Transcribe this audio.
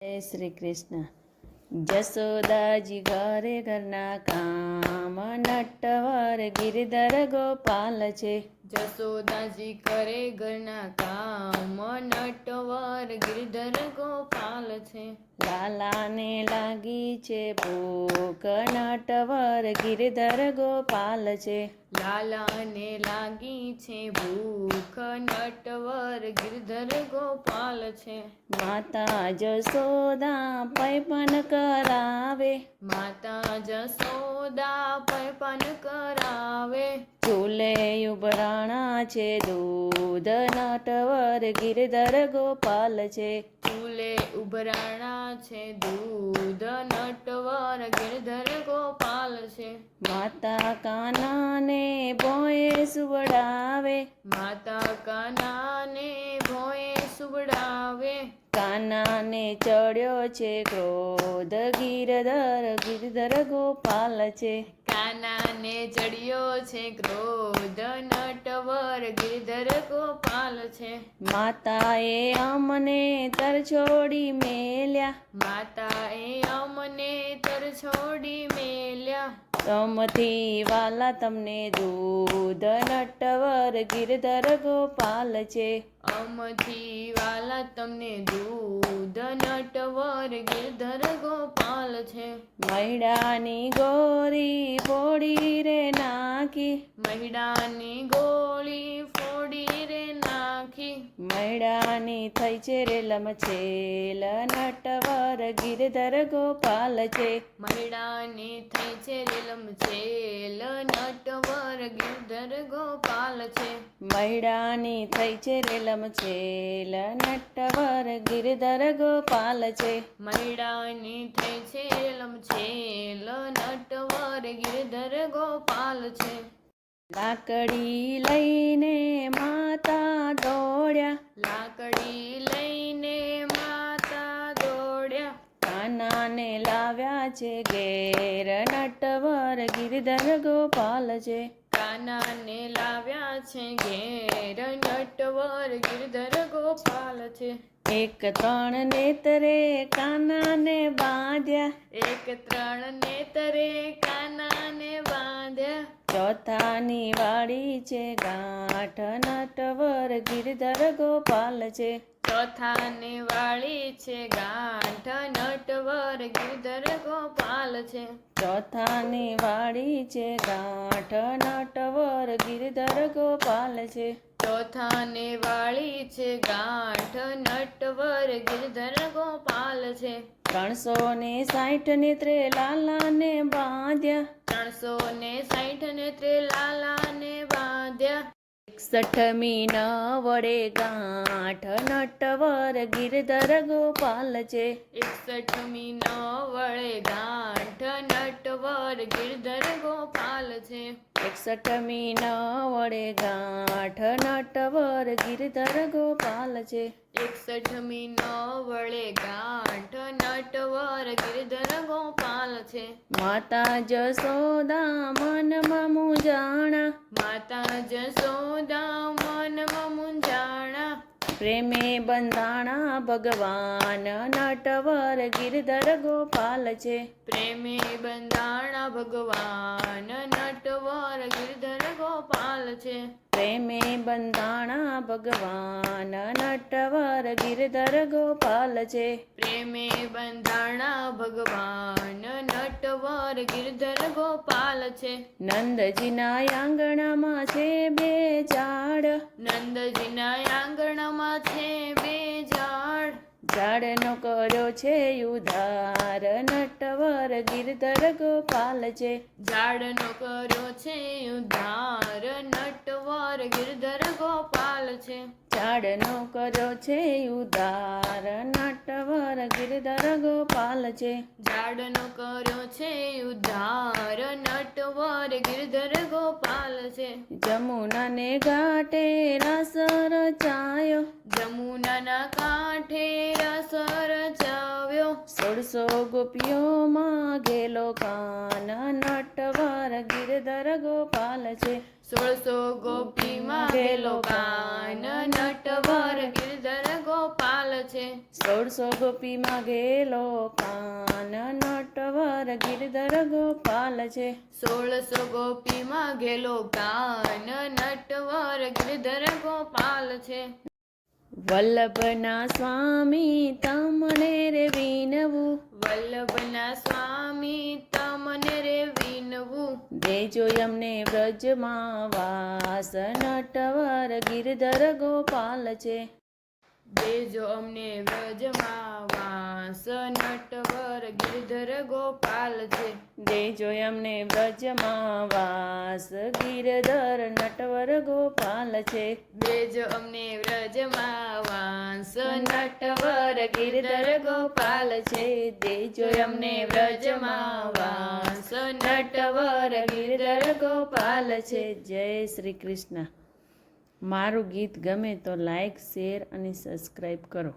જય શ્રી કૃષ્ણ. જશોદાજી ઘરે ઘરના કામ, નટવર ગિરધર ગોપાલ છે. જશોદાજી કરે ઘરના કામ, નટવર ગિરધર ગોપાલ છે. લાલાને લાગી છે ભૂખ, નટવર ગિરધર ગોપાલ છે. લાલાને લાગી છે ભૂખ, નટવર ગિરધર ગોપાલ છે. માતા જશોદા પૈપન કરાવે, માતા જશોદા પૈપન કરાવે. ચૂલે ઉભરાણા છે દૂધ, નટવર ગિરધર ગોપાલ છે. ચૂલે ઉભરાણા છે દૂધ, નટવર ગિરધર ગોપાલ છે. માતા કાનાને ભોંય સુવડાવે, માતા કાનાને ભોંય સુવડાવે. કાનાને ચડ્યો છે ક્રોધ, ગિરધર ગોપાલ છે. કાનાને ચડ્યો છે ક્રોધ, નટવર ગિરધર ગોપાલ છે. માતાએ અમને તરછોડી મેલ્યા, માતાએ અમને તરછોડી મેલ્યા. તમથી વાલા તમને દૂધ, નટવર ગિરધર ગોપાલ છે. અમથી વાલા તમને દૂધ, નટવર ગિરધર ગોપાલ છે. મૈડાની ગોરી ફોડી રે નાખી, મહિડાની ગોળી ફોડી રે નાખી. મૈડાની થઈ છે રે લમછેલ, નટવર ગિરધર ગોપાલ છે. મહિડાની થઈ છે રેલમછેલ, નટવર ગિરધર ગોપાલ છે. મૈડાની થઈ છે રે લમછેલ, નટવર ગિરધર ગોપાલ છે. મહિડાની થઈ છે રેલમછેલ, નટવર ગિરધર ગોપાલ છે. લાકડી લઈને માતા દોડ્યા, લાકડી લઈને માતા દોડ્યા. કાનાને લાવ્યા છે ઘેર, નટવર ગિરધર ગોપાલ છે. કાનાને લાવ્યા છે ઘેર, નટવર ગિરધર ગોપાલ છે. એક ત્રણ નેત્રે કાનાને બાંધ્યા, એક ત્રણ નેતરે કાનાને બાંધ્યા. ચોથાની વાળી છે ગાંઠ, નટવર ગિરધર ગોપાલ છે. ચોથાને વાળી છે ગાંઠ, નટવર ગિરધર ગોપાલ છે. ચોથાની વાળી છે ગાંઠ, નટવર ગિરધર ગોપાલ છે. ચોથાને વાળી છે ગાંઠ, નટવર ગિરધર ગોપાલ છે. 360 નેત્રે લાલાને બાંધ્યા, 360 નેત્રે લાલાને બાંધ્યા. 61મી ન વડે ગાંઠ, નટવર ગિરધર ગોપાલ છે. 61મી ન વળે ગાંઠ, નટવર ગિરધર ગોપાલ છે. 61મી ન વડે ગાંઠ, નટવર ગિરધર ગોપાલ છે. 61મી ન વળે ગાંઠ, નટવર ગિરધર ગોપાલ છે. માતા જશોદા મનમાં મૂંઝાણા, માતા જશોદા મનમાં મૂંઝાણા. પ્રેમે બંધાણા ભગવાન, નટવર ગિરધર ગોપાલ છે. પ્રેમે બંધાણા ભગવાન, નટવર ગિરધર ગોપાલ છે. પ્રેમે બંધાણા ભગવાન, નટવર ગિરધર ગોપાલ છે. પ્રેમે બંધાણા ભગવાન, નટવર ગિરધર ગોપાલ છે. નંદજીના આંગણામાં છે બે ઝાડ, નંદજીના આંગણામાં છે બે ઝાડ. ઝાડનો કર્યો છે ઉધાર, નટવર ગિરધર ગોપાલ છે. ઝાડનો કર્યો છે ઉદ્ધાર, નટવર ગિરધર ગોપાલ છે. ઝાડનો કર્યો છે ઉધાર, નટવર ગિરધર ગોપાલ છે. ઝાડનો કર્યો છે ઉદ્ધાર, નટવર ગિરધર ગોપાલ છે. જમુનાને ઘાટે રસ રચાયો, જમુનાના કાંઠે રસ રચાવ્યો. બોલો 16 ગોપીઓમાં ઘેલો કાન નટવર ગિરધર ગોપાલ છે 16 ગોપીમાં ગેલો કાન નટવર ગિરધર ગોપાલ છે 16 ગોપીમાં ઘેલો કાન નટવર ગિરધર ગોપાલ છે 16 ગોપીમાં ગેલો કાન નટવર ગિરધર ગોપાલ છે વલ્લભના સ્વામી તમને રે વિનવું વલ્લભના સ્વામી તમને રે વિનવું દેજો અમને વ્રજમાં વાસ નટવર ગિરધર ગોપાલ છે દેજો અમને વ્રજમાં વાસ નટવર ગિરધર ગોપાલ છે દેજો અમને વ્રજમાં વાસ ગિરધર નટવર ગોપાલ છે દેજો અમને વ્રજમાં વાસ નટવર ગિરધર ગોપાલ છે દેજો અમને વ્રજમાં વાસ નટવર ગિરધર ગોપાલ છે જય શ્રી કૃષ્ણ મારું ગીત ગમે તો લાઈક શેર અને સબસ્ક્રાઈબ કરો